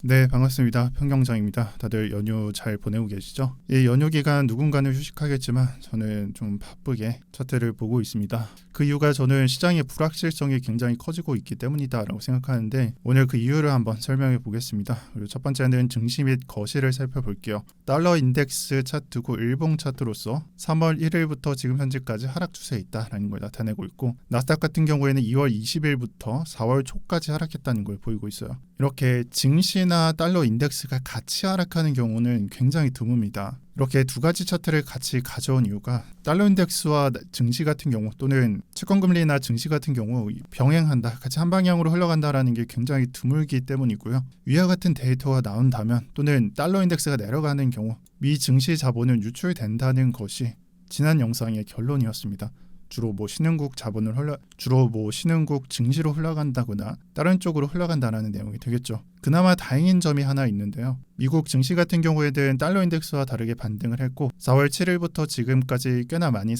네, 반갑습니다. 평경장입니다. 다들 연휴 잘 보내고 계시죠? 이 연휴 기간 누군가는 휴식하겠지만 저는 좀 바쁘게 차트를 보고 있습니다. 그 이유가 저는 시장의 불확실성이 굉장히 커지고 있기 때문이다라고 생각하는데 오늘 그 이유를 한번 설명해 보겠습니다. 그리고 첫 번째는 증시 및 거시를 살펴볼게요. 달러 인덱스 차트고 일봉 차트로서 3월 1일부터 지금 현재까지 하락 추세에 있다라는 걸 나타내고 있고 나스닥 같은 경우에는 2월 20일부터 4월 초까지 하락했다는 걸 보이고 있어요. 이렇게 증시나 달러 인덱스가 같이 하락하는 경우는 굉장히 드뭅니다. 이렇게 두 가지 차트를 같이 가져온 이유가 달러 인덱스와 증시 같은 경우 또는 채권금리나 증시 같은 경우 병행한다, 같이 한 방향으로 흘러간다라는 게 굉장히 드물기 때문이고요. 위와 같은 데이터가 나온다면 또는 달러 인덱스가 내려가는 경우 미 증시 자본은 유출된다는 것이 지난 영상의 결론이었습니다. 주로 신흥국 증시로 흘러간다거나 다른 쪽으로 흘러간다는 내용이 되겠죠. 그나마 다행인 점이 하나 있는데요. 미국 증시 같은 경우에는 달러 인덱스와 다르게 반등을 했고 4월 7일부터 지금까지 꽤나 많이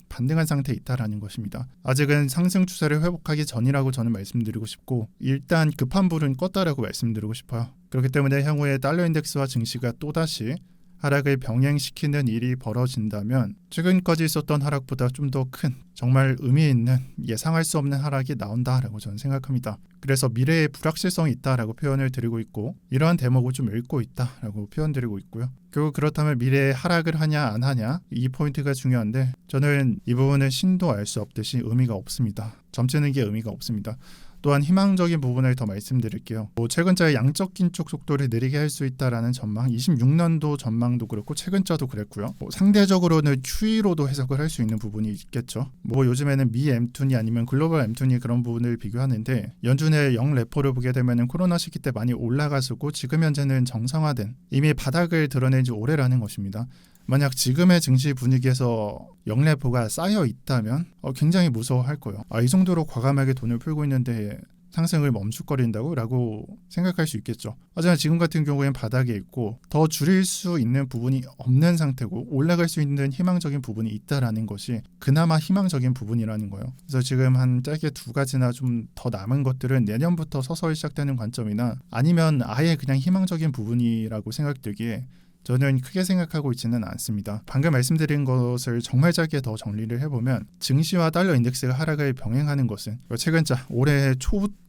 반등한 상태에 있다라는 것입니다. 아직은 상승 추세를 회복하기 전이라고 저는 말씀드리고 싶고 일단 급한 불은 껐다라고 말씀드리고 싶어요. 그렇기 때문에 향후에 달러 인덱스와 증시가 또다시 하락을 병행시키는 일이 벌어진다면 최근까지 있었던 하락보다 좀 더 큰, 정말 의미 있는, 예상할 수 없는 하락이 나온다라고 저는 생각합니다. 그래서 미래에 불확실성이 있다라고 표현을 드리고 있고 이러한 대목을 좀 읽고 있다라고 표현드리고 있고요. 결국 그렇다면 미래에 하락을 하냐 안 하냐 이 포인트가 중요한데 저는 이 부분은 신도 알 수 없듯이 의미가 없습니다. 점치는 게 의미가 없습니다. 또한 희망적인 부분을 더 말씀드릴게요. 최근자의 양적 긴축 속도를 느리게 할 수 있다라는 전망, 26년도 전망도 그렇고 최근자도 그랬고요. 상대적으로는 QE로도 해석을 할 수 있는 부분이 있겠죠. 요즘에는 미 M2니 아니면 글로벌 M2니 그런 부분을 비교하는데 연준의 0레포를 보게 되면 코로나 시기 때 많이 올라갔었고 지금 현재는 정상화된 이미 바닥을 드러낸 지 오래라는 것입니다. 만약 지금의 증시 분위기에서 0레포가 쌓여 있다면 굉장히 무서워할 거예요. 이 정도로 과감하게 돈을 풀고 있는데 상승을 멈칫거린다고? 라고 생각할 수 있겠죠. 하지만 지금 같은 경우에는 바닥에 있고 더 줄일 수 있는 부분이 없는 상태고 올라갈 수 있는 희망적인 부분이 있다라는 것이 그나마 희망적인 부분이라는 거예요. 그래서 지금 한 짧게 두 가지나 좀 더 남은 것들은 내년부터 서서히 시작되는 관점이나 아니면 아예 그냥 희망적인 부분이라고 생각되기에 저는 크게 생각하고 있지는 않습니다. 방금 말씀드린 것을 정말 짧게 더 정리를 해보면 증시와 달러 인덱스가 하락을 병행하는 것은 최근자 올해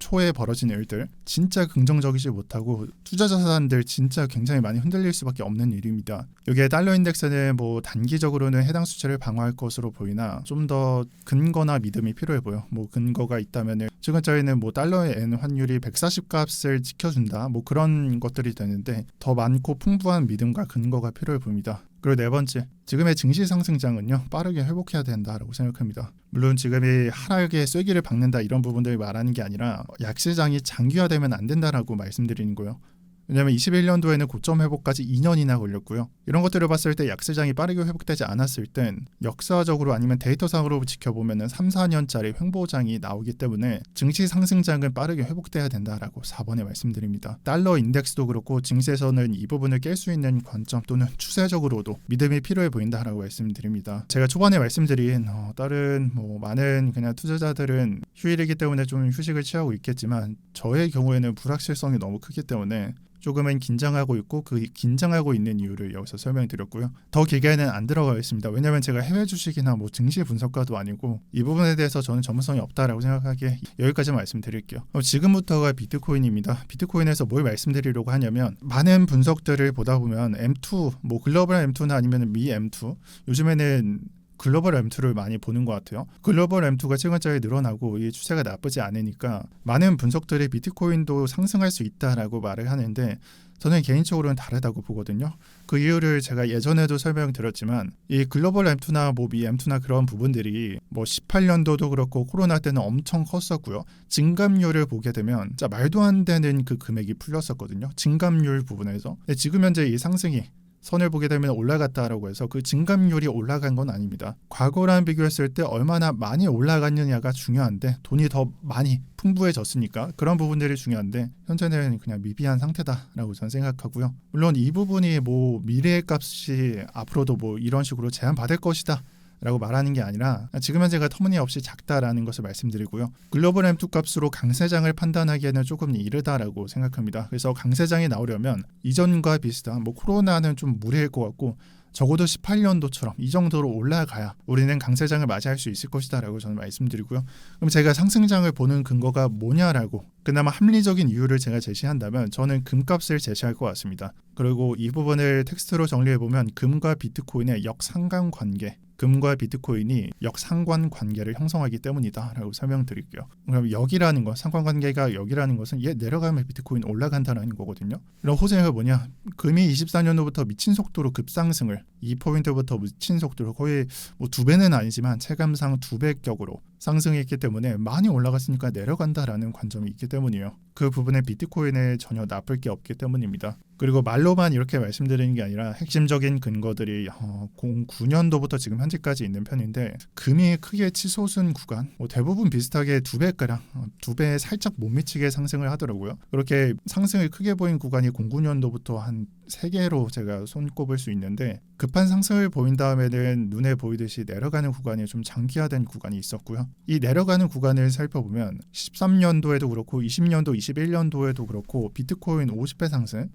초에 벌어진 일들 진짜 긍정적이지 못하고 투자 자산들 진짜 굉장히 많이 흔들릴 수밖에 없는 일입니다. 여기에 달러 인덱스는 단기적으로는 해당 수치를 방어할 것으로 보이나 좀 더 근거나 믿음이 필요해 보여. 근거가 있다면 최근자에는 달러의 N 환율이 140 값을 지켜준다 그런 것들이 되는데 더 많고 풍부한 믿음과 근거가 필요해 보입니다. 그리고 네 번째, 지금의 증시 상승장은요 빠르게 회복해야 된다라고 생각합니다. 물론 지금이 하락의 쐐기를 박는다 이런 부분들을 말하는 게 아니라 약세장이 장기화되면 안 된다라고 말씀드리는 거예요. 왜냐하면 21년도에는 고점 회복까지 2년이나 걸렸고요. 이런 것들을 봤을 때 약세장이 빠르게 회복되지 않았을 땐 역사적으로 아니면 데이터상으로 지켜보면 3, 4년짜리 횡보장이 나오기 때문에 증시 상승장은 빠르게 회복돼야 된다라고 4번에 말씀드립니다. 달러 인덱스도 그렇고 증시에서는 이 부분을 깰 수 있는 관점 또는 추세적으로도 믿음이 필요해 보인다라고 말씀드립니다. 제가 초반에 말씀드린 다른 많은 그냥 투자자들은 휴일이기 때문에 좀 휴식을 취하고 있겠지만 저의 경우에는 불확실성이 너무 크기 때문에 조금은 긴장하고 있고 그 긴장하고 있는 이유를 여기서 설명드렸고요. 더 길게는 안 들어가겠습니다. 왜냐하면 제가 해외 주식이나 증시 분석가도 아니고 이 부분에 대해서 저는 전문성이 없다라고 생각하기에 여기까지 말씀드릴게요. 지금부터가 비트코인입니다. 비트코인에서 뭘 말씀드리려고 하냐면 많은 분석들을 보다 보면 M2, 글로벌 M2나 아니면 미 M2 요즘에는 글로벌 M2를 많이 보는 것 같아요. 글로벌 M2가 최근자에 늘어나고 이 추세가 나쁘지 않으니까 많은 분석들이 비트코인도 상승할 수 있다라고 말을 하는데 저는 개인적으로는 다르다고 보거든요. 그 이유를 제가 예전에도 설명드렸지만 이 글로벌 M2나 미 M2나 그런 부분들이 18년도도 그렇고 코로나 때는 엄청 컸었고요. 증감률을 보게 되면 진짜 말도 안 되는 그 금액이 풀렸었거든요. 증감률 부분에서. 근데 지금 현재 이 상승이 선을 보게 되면 올라갔다라고 해서 그 증감률이 올라간 건 아닙니다. 과거랑 비교했을 때 얼마나 많이 올라갔느냐가 중요한데 돈이 더 많이 풍부해졌으니까 그런 부분들이 중요한데 현재는 그냥 미비한 상태다라고 저는 생각하고요. 물론 이 부분이 미래의 값이 앞으로도 이런 식으로 제한받을 것이다 라고 말하는 게 아니라 지금 현재가 터무니없이 작다라는 것을 말씀드리고요. 글로벌 M2 값으로 강세장을 판단하기에는 조금 이르다라고 생각합니다. 그래서 강세장이 나오려면 이전과 비슷한 코로나는 좀 무리일 것 같고 적어도 18년도처럼 이 정도로 올라가야 우리는 강세장을 맞이할 수 있을 것이다 라고 저는 말씀드리고요. 그럼 제가 상승장을 보는 근거가 뭐냐라고 그나마 합리적인 이유를 제가 제시한다면 저는 금값을 제시할 것 같습니다. 그리고 이 부분을 텍스트로 정리해보면 금과 비트코인의 역상관관계, 금과 비트코인이 역상관 관계를 형성하기 때문이다 라고 설명드릴게요. 그럼 여기라는 것, 상관관계가 여기라는 것은 얘 내려가면 비트코인 올라간다는 거거든요. 그럼 호재가 뭐냐? 금이 24년도부터 미친 속도로 급상승을 2포인트부터 미친 속도로 거의 2배는 아니지만 체감상 2배격으로 상승했기 때문에 많이 올라갔으니까 내려간다라는 관점이 있기 때문이에요. 그 부분에 비트코인에 전혀 나쁠 게 없기 때문입니다. 그리고 말로만 이렇게 말씀드리는 게 아니라 핵심적인 근거들이 09년도부터 지금 현재까지 있는 편인데 금이 크게 치솟은 구간 대부분 비슷하게 2배가량 2배에 살짝 못 미치게 상승을 하더라고요. 그렇게 상승을 크게 보인 구간이 09년도부터 한 3개로 제가 손꼽을 수 있는데 급한 상승을 보인 다음에는 눈에 보이듯이 내려가는 구간이 좀 장기화된 구간이 있었고요. 이 내려가는 구간을 살펴보면 13년도에도 그렇고 20년도, 21년도에도 그렇고 비트코인 50배 상승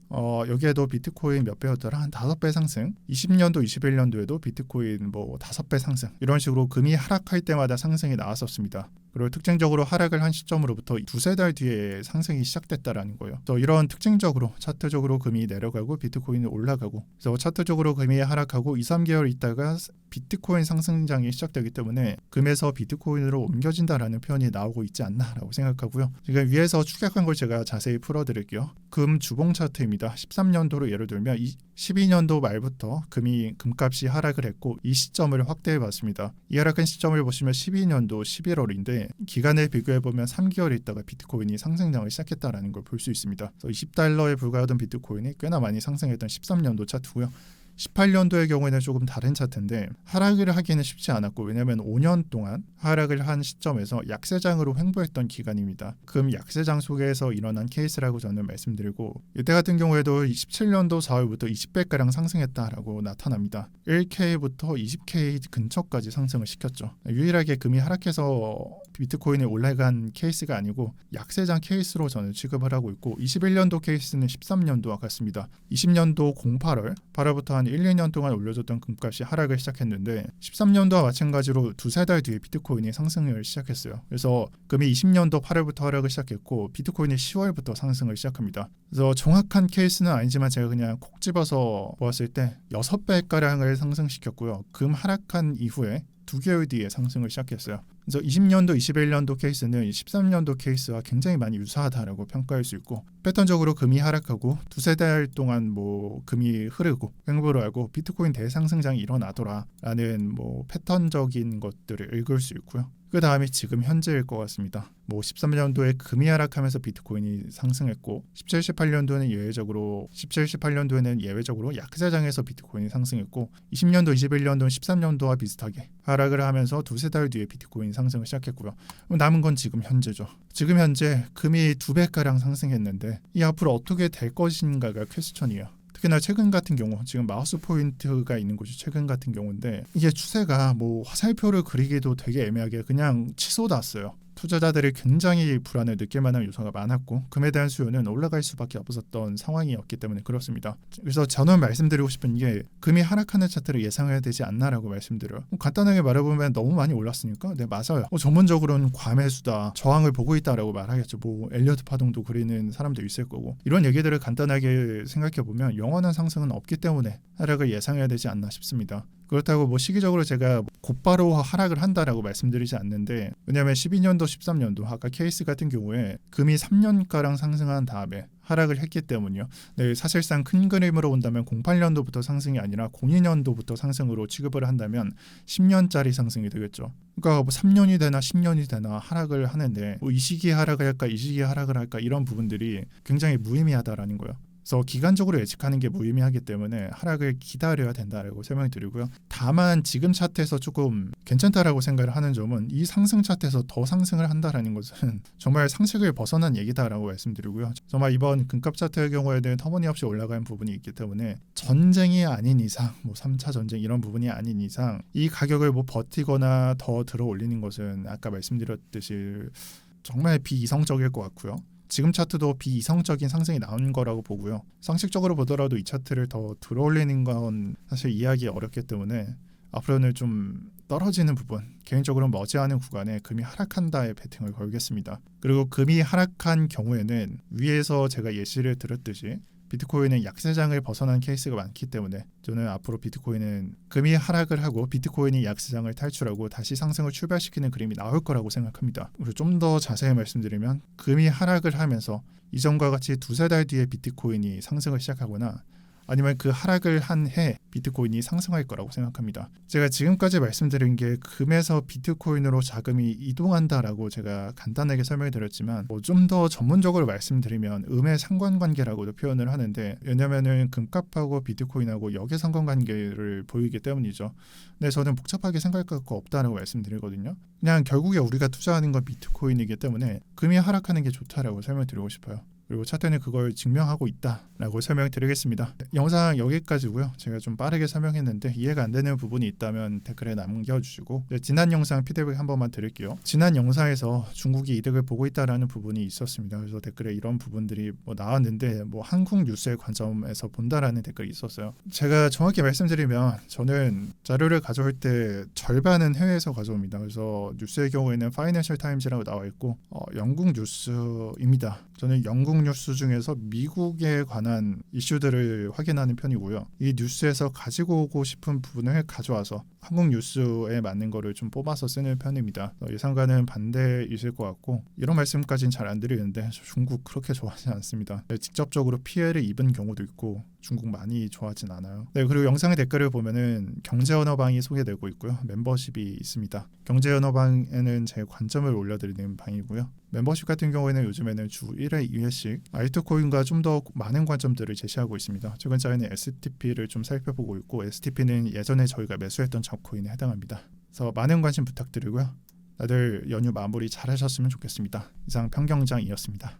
여기에도 비트코인 몇 배였더라? 한 5배 상승 20년도, 21년도에도 비트코인 5배 상승 이런 식으로 금이 하락할 때마다 상승이 나왔었습니다. 그리고 특징적으로 하락을 한 시점으로부터 2-3달 뒤에 상승이 시작됐다라는 거예요. 그래서 이런 특징적으로 차트적으로 금이 내려가고 비트코인이 올라가고 그래서 차트적으로 금이 하락하고 2-3개월 있다가 비트코인 상승장이 시작되기 때문에 금에서 비트코인으로 옮겨진다라는 표현이 나오고 있지 않나라고 생각하고요. 지금 위에서 축약한 걸 제가 자세히 풀어드릴게요. 금 주봉 차트입니다. 13년도로 예를 들면 12년도 말부터 금값이 하락을 했고 이 시점을 확대해 봤습니다. 이 하락한 시점을 보시면 12년도 11월인데 기간을 비교해 보면 3개월 있다가 비트코인이 상승장을 시작했다라는 걸 볼 수 있습니다. 그래서 $20에 불과하던 비트코인이 꽤나 많이 상승했던 13년도 차트고요. 18년도의 경우에는 조금 다른 차트인데 하락을 하기는 쉽지 않았고 왜냐하면 5년 동안 하락을 한 시점에서 약세장으로 횡보했던 기간입니다. 금 약세장 속에서 일어난 케이스라고 저는 말씀드리고 이때 같은 경우에도 27년도 4월부터 20배가량 상승했다라고 나타납니다. 1K부터 20K 근처까지 상승을 시켰죠. 유일하게 금이 하락해서 비트코인이 올라간 케이스가 아니고 약세장 케이스로 저는 취급을 하고 있고 21년도 케이스는 13년도와 같습니다. 20년도 8월부터 한 1-2년 동안 올려줬던 금값이 하락을 시작했는데 13년도와 마찬가지로 2-3달 뒤에 비트코인이 상승을 시작했어요. 그래서 금이 20년도 8월부터 하락을 시작했고 비트코인이 10월부터 상승을 시작합니다. 그래서 정확한 케이스는 아니지만 제가 그냥 콕 집어서 보았을 때 6배가량을 상승시켰고요. 금 하락한 이후에 2개월 뒤에 상승을 시작했어요. 그래서 20년도, 21년도 케이스는 13년도 케이스와 굉장히 많이 유사하다라고 평가할 수 있고 패턴적으로 금이 하락하고 2-3달 동안 금이 흐르고 횡보를 하고 비트코인 대상승장이 일어나더라라는 패턴적인 것들을 읽을 수 있고요. 그 다음에 지금 현재일 것 같습니다. 13년도에 금이 하락하면서 비트코인이 상승했고 17-18년도에는 예외적으로 약세장에서 비트코인이 상승했고 20년도, 21년도, 13년도와 비슷하게 하락을 하면서 2-3달 뒤에 비트코인이 상승을 시작했고요. 남은 건 지금 현재죠. 지금 현재 금이 2배가량 상승했는데 이 앞으로 어떻게 될 것인가가 퀘스천이에요. 특히나 최근 같은 경우 지금 마우스 포인트가 있는 곳이 최근 같은 경우인데 이게 추세가 화살표를 그리기도 되게 애매하게 그냥 치솟았어요. 투자자들이 굉장히 불안을 느낄 만한 요소가 많았고 금에 대한 수요는 올라갈 수밖에 없었던 상황이었기 때문에 그렇습니다. 그래서 저는 말씀드리고 싶은 게 금이 하락하는 차트를 예상해야 되지 않나라고 말씀드려요. 간단하게 말해보면 너무 많이 올랐으니까 네 맞아요. 전문적으로는 과매수다, 저항을 보고 있다라고 말하겠죠. 엘리어트 파동도 그리는 사람도 있을 거고 이런 얘기들을 간단하게 생각해보면 영원한 상승은 없기 때문에 하락을 예상해야 되지 않나 싶습니다. 그렇다고 시기적으로 제가 곧바로 하락을 한다라고 말씀드리지 않는데 왜냐하면 12년도, 13년도 아까 케이스 같은 경우에 금이 3년가량 상승한 다음에 하락을 했기 때문이요. 네, 사실상 큰 그림으로 본다면 08년도부터 상승이 아니라 02년도부터 상승으로 취급을 한다면 10년짜리 상승이 되겠죠. 그러니까 3년이 되나 10년이 되나 하락을 하는데 이 시기에 하락을 할까 이 시기에 하락을 할까 이런 부분들이 굉장히 무의미하다라는 거예요. 그래서 기간적으로 예측하는 게 무의미하기 때문에 하락을 기다려야 된다라고 설명드리고요. 다만 지금 차트에서 조금 괜찮다라고 생각을 하는 점은 이 상승 차트에서 더 상승을 한다라는 것은 정말 상식을 벗어난 얘기다라고 말씀드리고요. 정말 이번 금값 차트의 경우에는 터무니없이 올라간 부분이 있기 때문에 전쟁이 아닌 이상, 3차 전쟁 이런 부분이 아닌 이상 이 가격을 버티거나 더 들어 올리는 것은 아까 말씀드렸듯이 정말 비이성적일 것 같고요. 지금 차트도 비이성적인 상승이 나온 거라고 보고요. 상식적으로 보더라도 이 차트를 더 들어올리는 건 사실 이해하기 어렵기 때문에 앞으로는 좀 떨어지는 부분, 개인적으로 머지않은 구간에 금이 하락한다의 베팅을 걸겠습니다. 그리고 금이 하락한 경우에는 위에서 제가 예시를 들었듯이 비트코인은 약세장을 벗어난 케이스가 많기 때문에 저는 앞으로 비트코인은 금이 하락을 하고 비트코인이 약세장을 탈출하고 다시 상승을 출발시키는 그림이 나올 거라고 생각합니다. 그리고 좀 더 자세히 말씀드리면 금이 하락을 하면서 이전과 같이 두세 달 뒤에 비트코인이 상승을 시작하거나 아니면 그 하락을 한 해 비트코인이 상승할 거라고 생각합니다. 제가 지금까지 말씀드린 게 금에서 비트코인으로 자금이 이동한다라고 제가 간단하게 설명을 드렸지만 좀 더 전문적으로 말씀드리면 음의 상관관계라고도 표현을 하는데 왜냐면은 금값하고 비트코인하고 역의 상관관계를 보이기 때문이죠. 근데 저는 복잡하게 생각할 거 없다라고 말씀드리거든요. 그냥 결국에 우리가 투자하는 건 비트코인이기 때문에 금이 하락하는 게 좋다라고 설명드리고 싶어요. 그리고 차트는 그걸 증명하고 있다라고 설명드리겠습니다. 영상 여기까지고요. 제가 좀 빠르게 설명했는데 이해가 안 되는 부분이 있다면 댓글에 남겨주시고 지난 영상 피드백 한 번만 드릴게요. 지난 영상에서 중국이 이득을 보고 있다라는 부분이 있었습니다. 그래서 댓글에 이런 부분들이 나왔는데 한국 뉴스의 관점에서 본다라는 댓글이 있었어요. 제가 정확히 말씀드리면 저는 자료를 가져올 때 절반은 해외에서 가져옵니다. 그래서 뉴스의 경우에는 파이낸셜 타임즈라고 나와 있고 영국 뉴스입니다. 저는 영국 뉴스 중에서 미국에 관한 이슈들을 확인하는 편이고요. 이 뉴스에서 가지고 오고 싶은 부분을 가져와서 한국 뉴스에 맞는 거를 좀 뽑아서 쓰는 편입니다. 예상과는 반대이실 것 같고 이런 말씀까지는 잘 안 드리는데 중국 그렇게 좋아하지 않습니다. 직접적으로 피해를 입은 경우도 있고 중국 많이 좋아하진 않아요. 네, 그리고 영상의 댓글을 보면은 경제언어방이 소개되고 있고요. 멤버십이 있습니다. 경제언어방에는 제 관점을 올려드리는 방이고요. 멤버십 같은 경우에는 요즘에는 주 1회 2회씩 알트코인과 좀 더 많은 관점들을 제시하고 있습니다. 최근자에는 STP를 좀 살펴보고 있고 STP는 예전에 저희가 매수했던 잡코인에 해당합니다. 그래서 많은 관심 부탁드리고요. 다들 연휴 마무리 잘 하셨으면 좋겠습니다. 이상 평경장이었습니다.